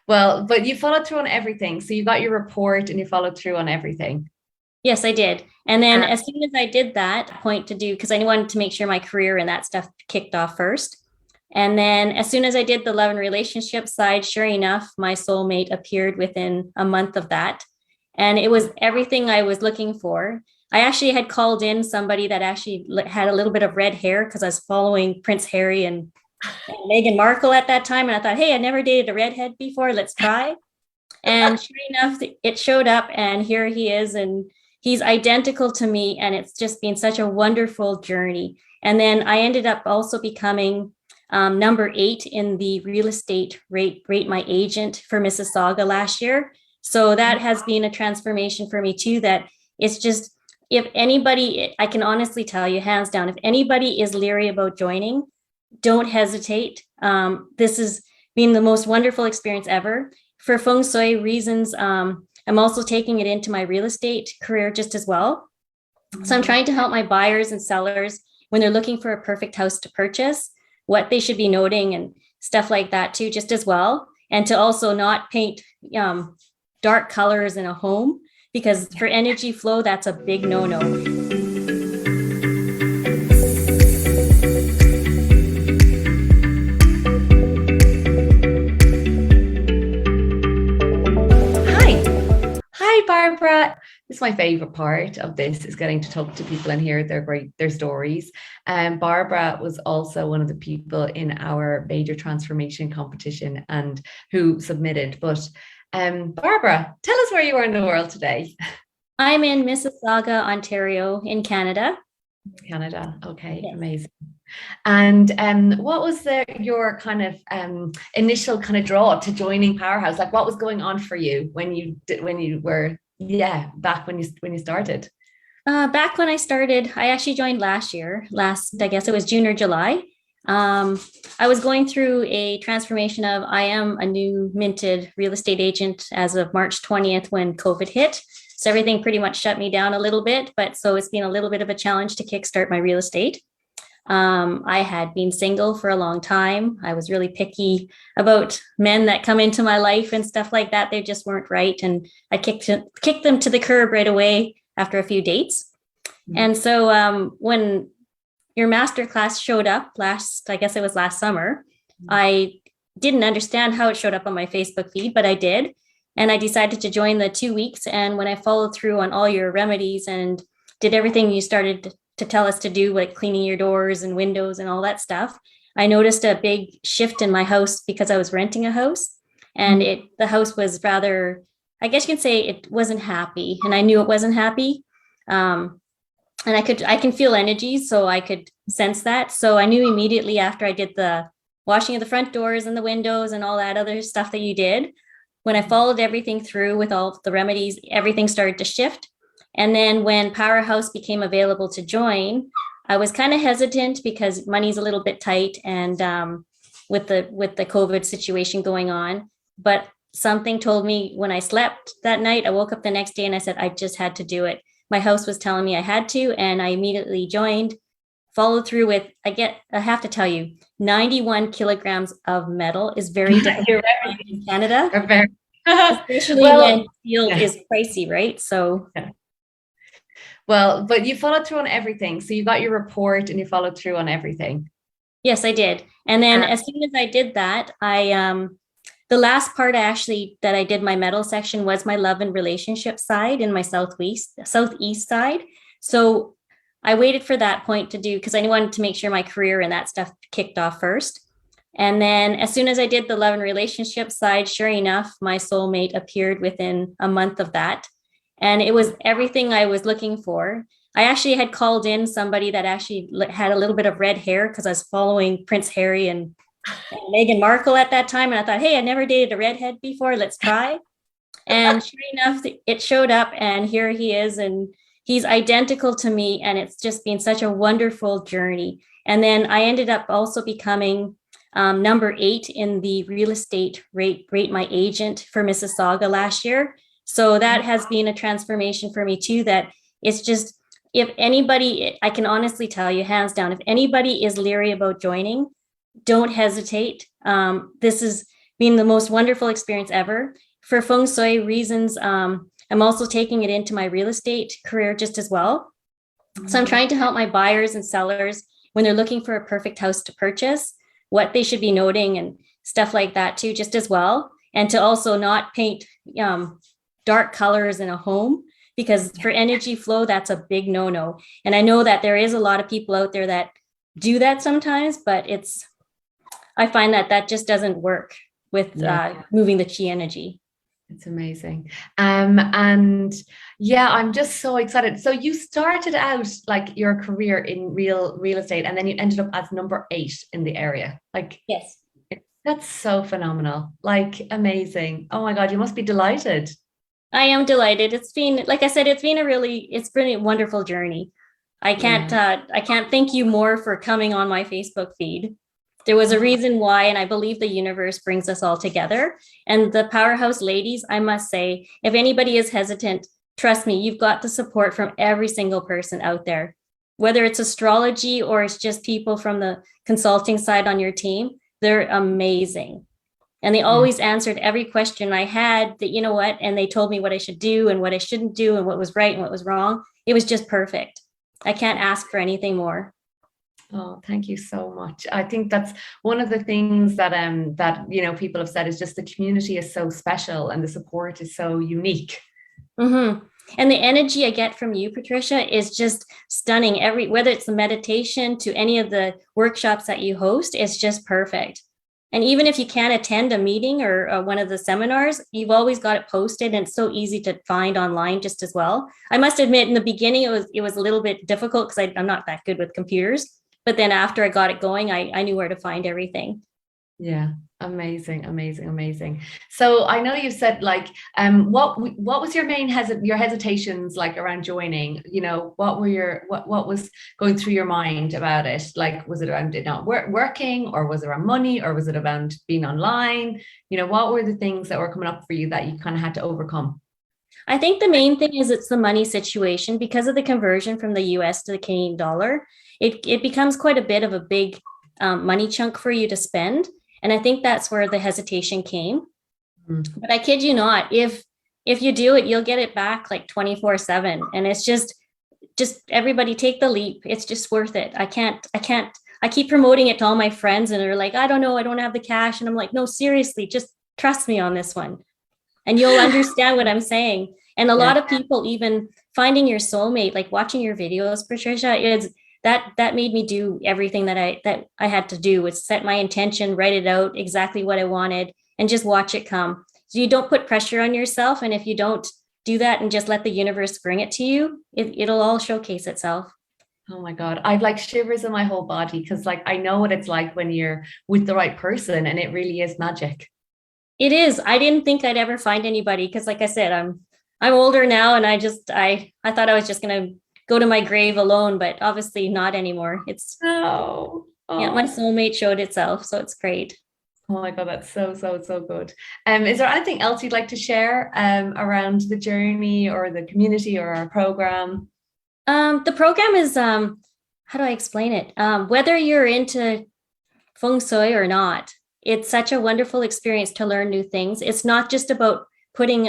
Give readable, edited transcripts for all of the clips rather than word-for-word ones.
Well, but you followed through on everything. So you got your report and you followed through on everything. Yes, I did. And then Uh, as soon as I did that, point to do, because I wanted to make sure my career and that stuff kicked off first. And then as soon as I did the love and relationship side, sure enough, my soulmate appeared within a month of that. And it was everything I was looking for. I actually had called in somebody that actually had a little bit of red hair because I was following Prince Harry and Meghan Markle at that time. And I thought, hey, I never dated a redhead before. Let's try. And sure enough, it showed up, and here he is. And he's identical to me. And it's just been such a wonderful journey. And then I ended up also becoming number 8 in the real estate rate my agent for Mississauga last year. So that has been a transformation for me too. That it's just, if anybody, I can honestly tell you, hands down, if anybody is leery about joining, don't hesitate. This has been the most wonderful experience ever. For Feng Shui reasons, I'm also taking it into my real estate career just as well. So I'm trying to help my buyers and sellers when they're looking for a perfect house to purchase, what they should be noting and stuff like that too, just as well. And to also not paint dark colors in a home, because for energy flow, that's a big no-no. Hi. Hi, Barbara. This is my favorite part of this is getting to talk to people and hear their stories. Barbara was also one of the people in our major transformation competition and who submitted. But Barbara, tell us where you are in the world today. I'm in Mississauga, Ontario, in Canada. Canada. Okay, Yes. amazing. And what was your kind of initial kind of draw to joining Powerhouse? Like, what was going on for you when you were back when you started? Back when I started, I actually joined last year. Last, I guess it was June or July. Um, I was going through a transformation of I am a new minted real estate agent as of March 20th when COVID hit. So everything pretty much shut me down a little bit. But so it's been a little bit of a challenge to kickstart my real estate. I had been single for a long time. I was really picky about men that come into my life and stuff like that. They just weren't right. And I kicked them to the curb right away after a few dates. Mhm. And so when your master class showed up I guess it was last summer, I didn't understand how it showed up on my Facebook feed, but I did. And I decided to join the 2 weeks. And when I followed through on all your remedies and did everything you started to tell us to do, like cleaning your doors and windows and all that stuff, I noticed a big shift in my house because I was renting a house. And the house was rather, I guess you can say it wasn't happy. And I knew it wasn't happy. Um, and I can feel energy, so I could sense that. So I knew immediately after I did the washing of the front doors and the windows and all that other stuff that you did, when I followed everything through with all the remedies, everything started to shift. And then when Powerhouse became available to join, I was kind of hesitant because money's a little bit tight, and with the COVID situation going on. But something told me when I slept that night, I woke up the next day and I said, I just had to do it. My house was telling me I had to, and I immediately joined, followed through with, I have to tell you, 91 kilograms of metal is very difficult You're to find in Canada, very especially when well. steel Yeah. is pricey, right? So Yeah. Well, but you followed through on everything. So you got your report and you followed through on everything. yes, I did. And then Uh, as soon as I did that, the last part actually that I did my metal section was my love and relationship side in my southeast side. So I waited for that point to do because I wanted to make sure my career and that stuff kicked off first. And then as soon as I did the love and relationship side, sure enough, my soulmate appeared within a month of that. And it was everything I was looking for. I actually had called in somebody that actually had a little bit of red hair because I was following Prince Harry and Meghan Markle at that time. And I thought, hey, I never dated a redhead before. Let's try. And sure enough, it showed up, and here he is. And he's identical to me. And it's just been such a wonderful journey. And then I ended up also becoming number 8 in the real estate rate my agent for Mississauga last year. So that has been a transformation for me too. That it's just, if anybody, I can honestly tell you, hands down, if anybody is leery about joining, don't hesitate. This has been the most wonderful experience ever. For Feng Shui reasons, I'm also taking it into my real estate career just as well. So I'm trying to help my buyers and sellers when they're looking for a perfect house to purchase, what they should be noting and stuff like that too, just as well. And to also not paint dark colors in a home, because for energy flow, that's a big no-no. And I know that there is a lot of people out there that do that sometimes, but I find that just doesn't work with moving the chi energy. It's amazing. And yeah, I'm just so excited. So you started out like your career in real estate, and then you ended up as number 8 in the area. Like, yes, that's so phenomenal. Like, amazing. Oh my God, you must be delighted. I am delighted. It's been, like I said, it's been a wonderful journey. I can't thank you more for coming on my Facebook feed. There was a reason why, and I believe the universe brings us all together. And the Powerhouse ladies, I must say, if anybody is hesitant, trust me, you've got the support from every single person out there, whether it's astrology or it's just people from the consulting side on your team. They're amazing. And they always answered every question I had, that, you know what, and they told me what I should do and what I shouldn't do and what was right and what was wrong. It was just perfect. I can't ask for anything more. Oh, thank you so much. I think that's one of the things that people have said, is just the community is so special and the support is so unique. Mm-hmm. And the energy I get from you, Patricia, is just stunning. Whether it's the meditation to any of the workshops that you host, it's just perfect. And even if you can't attend a meeting or one of the seminars, you've always got it posted, and it's so easy to find online just as well. I must admit, in the beginning, it was a little bit difficult because I'm not that good with computers. But then after I got it going, I knew where to find everything. Yeah, amazing, amazing, amazing. So I know you said like, what was your main hesitations like around joining? You know, what was going through your mind about it? Like, was it around it not working, or was it around money, or was it around being online? You know, what were the things that were coming up for you that you kind of had to overcome? I think the main thing is it's the money situation. Because of the conversion from the US to the Canadian dollar, it becomes quite a bit of a big money chunk for you to spend. And I think that's where the hesitation came. But I kid you not, if you do it, you'll get it back like 24/7. And it's just everybody take the leap. It's just worth it. I keep promoting it to all my friends, and they're like, I don't know, I don't have the cash. And I'm like, no, seriously, just trust me on this one. And you'll understand what I'm saying. And a lot of people, even finding your soulmate, like watching your videos, Patricia, is that made me do everything that I had to do, was set my intention, write it out exactly what I wanted, and just watch it come. So you don't put pressure on yourself. And if you don't do that and just let the universe bring it to you, it'll all showcase itself. Oh my God, I've like shivers in my whole body, because like I know what it's like when you're with the right person, and it really is magic. It is. I didn't think I'd ever find anybody, because like I said, I'm older now, and I thought I was just gonna go to my grave alone, but obviously not anymore. Yeah, my soulmate showed itself, so it's great. Oh my God, that's so, so, so good. Is there anything else you'd like to share around the journey or the community or our program? The program is how do I explain it? Whether you're into Feng Shui or not, it's such a wonderful experience to learn new things. It's not just about putting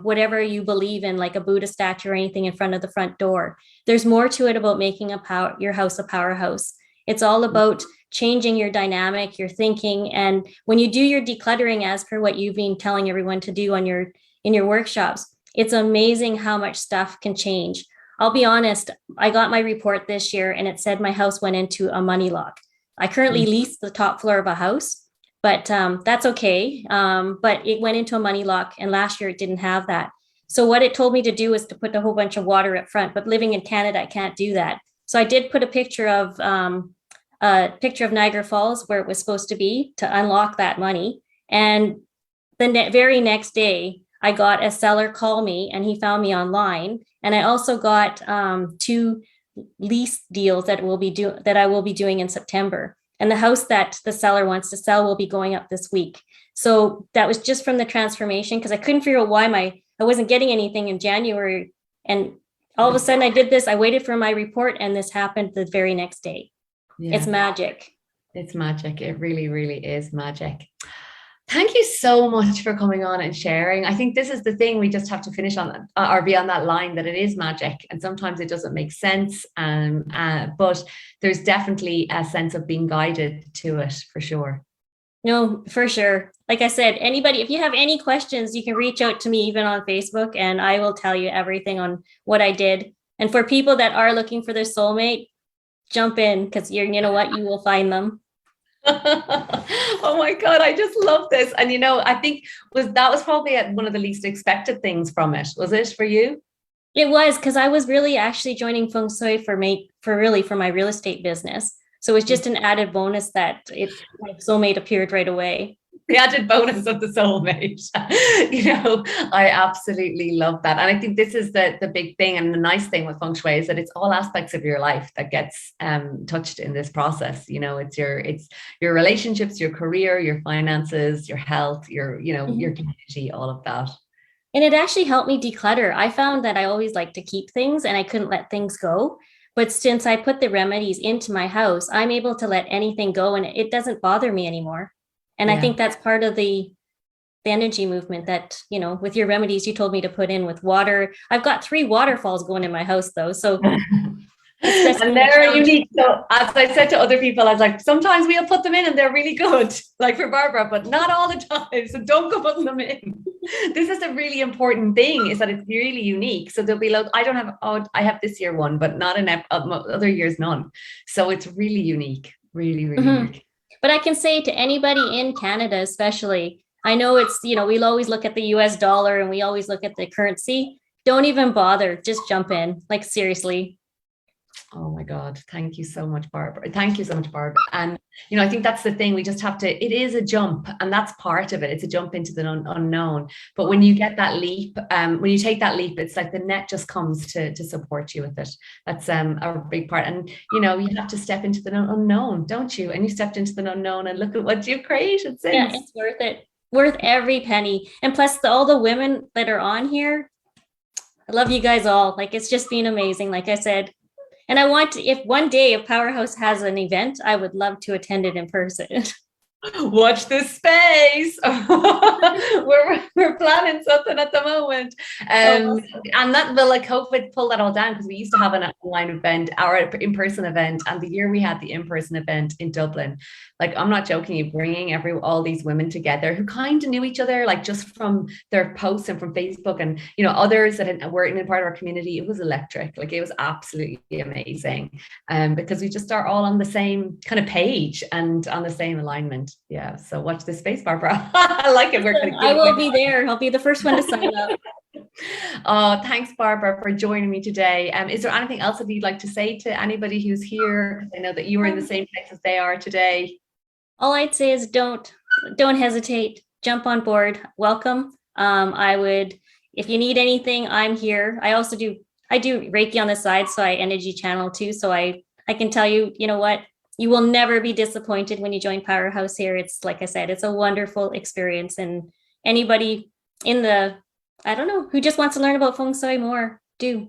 whatever you believe in, like a Buddha statue or anything, in front of the front door. There's more to it about making your house a powerhouse. It's all about changing your dynamic, your thinking. And when you do your decluttering, as per what you've been telling everyone to do in your workshops, it's amazing how much stuff can change. I'll be honest, I got my report this year, and it said my house went into a money lock. I currently lease the top floor of a house, but that's okay. But it went into a money lock, and last year it didn't have that. So what it told me to do was to put a whole bunch of water up front, but living in Canada, I can't do that. So I did put a picture of Niagara Falls, where it was supposed to be, to unlock that money. And the very next day, I got a seller call me, and he found me online. And I also got 2 lease deals that I will be doing in September. And the house that the seller wants to sell will be going up this week. So that was just from the transformation, because I couldn't figure out why I wasn't getting anything in January. And all of a sudden I did this. I waited for my report, and this happened the very next day. Yeah. It's magic. It's magic. It really, really is magic. Thank you so much for coming on and sharing. I think this is the thing, we just have to finish on or be on that line that it is magic, and sometimes it doesn't make sense. But there's definitely a sense of being guided to it for sure. No, for sure. Like I said, anybody, if you have any questions, you can reach out to me even on Facebook, and I will tell you everything on what I did. And for people that are looking for their soulmate, jump in, because you know what, you will find them. Oh my God, I just love this. And I think that was probably one of the least expected things from it. Was it for you? It was, because I was really actually joining Feng Shui for my real estate business. So it was just an added bonus that my soulmate appeared right away. The added bonus of the soulmate. I absolutely love that. And I think this is the big thing and the nice thing with Feng Shui is that it's all aspects of your life that gets touched in this process. It's your relationships, your career, your finances, your health, your community, all of that. And it actually helped me declutter. I found that I always like to keep things and I couldn't let things go. But since I put the remedies into my house, I'm able to let anything go and it doesn't bother me anymore. And I think that's part of the energy movement that, with your remedies you told me to put in with water. I've got 3 waterfalls going in my house though. So and they're unique. So as I said to other people, I was like, sometimes we'll put them in and they're really good, like for Barbara, but not all the time. So don't go putting them in. This is a really important thing, is that it's really unique. So there'll be like, I have this year one, but not in other years, none. So it's really unique, really, really unique. But I can say to anybody in Canada, especially, I know it's, we'll always look at the US dollar and we always look at the currency. Don't even bother. Just jump in. Like, seriously. Oh my God. Thank you so much, Barbara. Thank you so much, Barbara. And, I think that's the thing. We just have to, it is a jump, and that's part of it. It's a jump into the unknown. But when you get that leap, when you take that leap, it's like the net just comes to support you with it. That's a big part. And, you have to step into the unknown, don't you? And you stepped into the unknown and look at what you've created since. Yeah, it's worth it. Worth every penny. And plus all the women that are on here, I love you guys all. Like, it's just been amazing. Like I said, and I want to, if one day if Powerhouse has an event, I would love to attend it in person. Watch this space. we're planning something at the moment, and that will hopefully pull that all down, because we used to have an online event, our in-person event, and the year we had the in-person event in Dublin, I'm not joking you, bringing all these women together who kind of knew each other, just from their posts and from Facebook, and others that were in part of our community. It was electric. It was absolutely amazing, because we just are all on the same kind of page and on the same alignment. Yeah, so watch this space, Barbara. I like it. I will be there. I'll be the first one to sign up. Oh, thanks, Barbara, for joining me today. Is there anything else that you'd like to say to anybody who's here? I know that you were in the same place as they are today. All I'd say is don't hesitate. Jump on board. Welcome. If you need anything, I'm here. I do Reiki on the side, so I energy channel too. So I can tell you, you know what? You will never be disappointed when you join Powerhouse here. It's, like I said, it's a wonderful experience. And anybody who just wants to learn about Feng Shui more, do.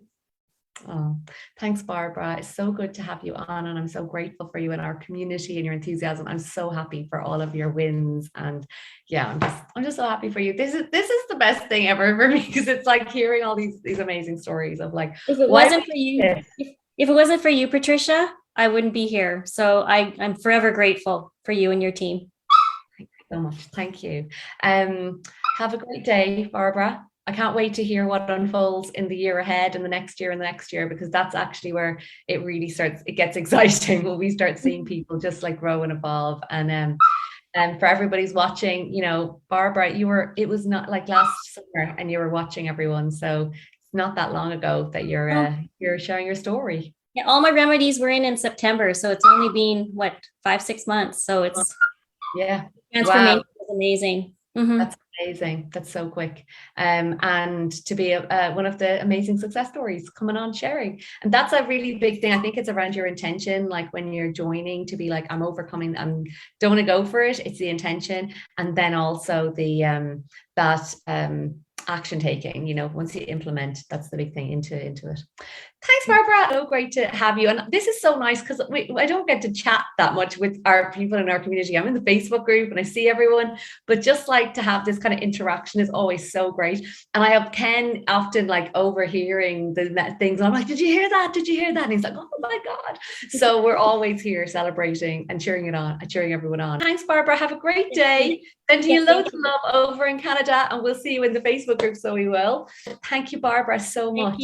Oh, thanks, Barbara. It's so good to have you on, and I'm so grateful for you and our community and your enthusiasm. I'm so happy for all of your wins, and yeah, I'm just so happy for you. This is the best thing ever for me, because it's like hearing all these amazing stories of if it wasn't for you, if it wasn't for you, Patricia, I wouldn't be here. So I'm forever grateful for you and your team. Thank you so much. Thank you. Have a great day, Barbara. I can't wait to hear what unfolds in the year ahead and the next year, because that's actually where it gets exciting, when we start seeing people just grow and evolve. And for everybody's watching, Barbara, it was not last summer and you were watching everyone. So it's not that long ago that you're sharing your story. Yeah, all my remedies were in September, so it's only been 5-6 months. So it's transformation is amazing. Mm-hmm. That's amazing. That's so quick, and to be one of the amazing success stories coming on sharing. And that's a really big thing. I think it's around your intention, when you're joining, to be I'm overcoming, don't want to go for it. It's the intention, and then also the action taking, you know, once you implement, that's the big thing into it. Thanks, Barbara. So great to have you. And this is so nice because I don't get to chat that much with our people in our community. I'm in the Facebook group and I see everyone, but just like to have this kind of interaction is always so great. And I have Ken often like overhearing the things. I'm like, did you hear that? Did you hear that? And he's like, oh my God. So we're always here celebrating and cheering everyone on. Thanks, Barbara. Have a great day. Sending you loads of love over in Canada, and we'll see you in the Facebook group. So we will. Thank you, Barbara, so much.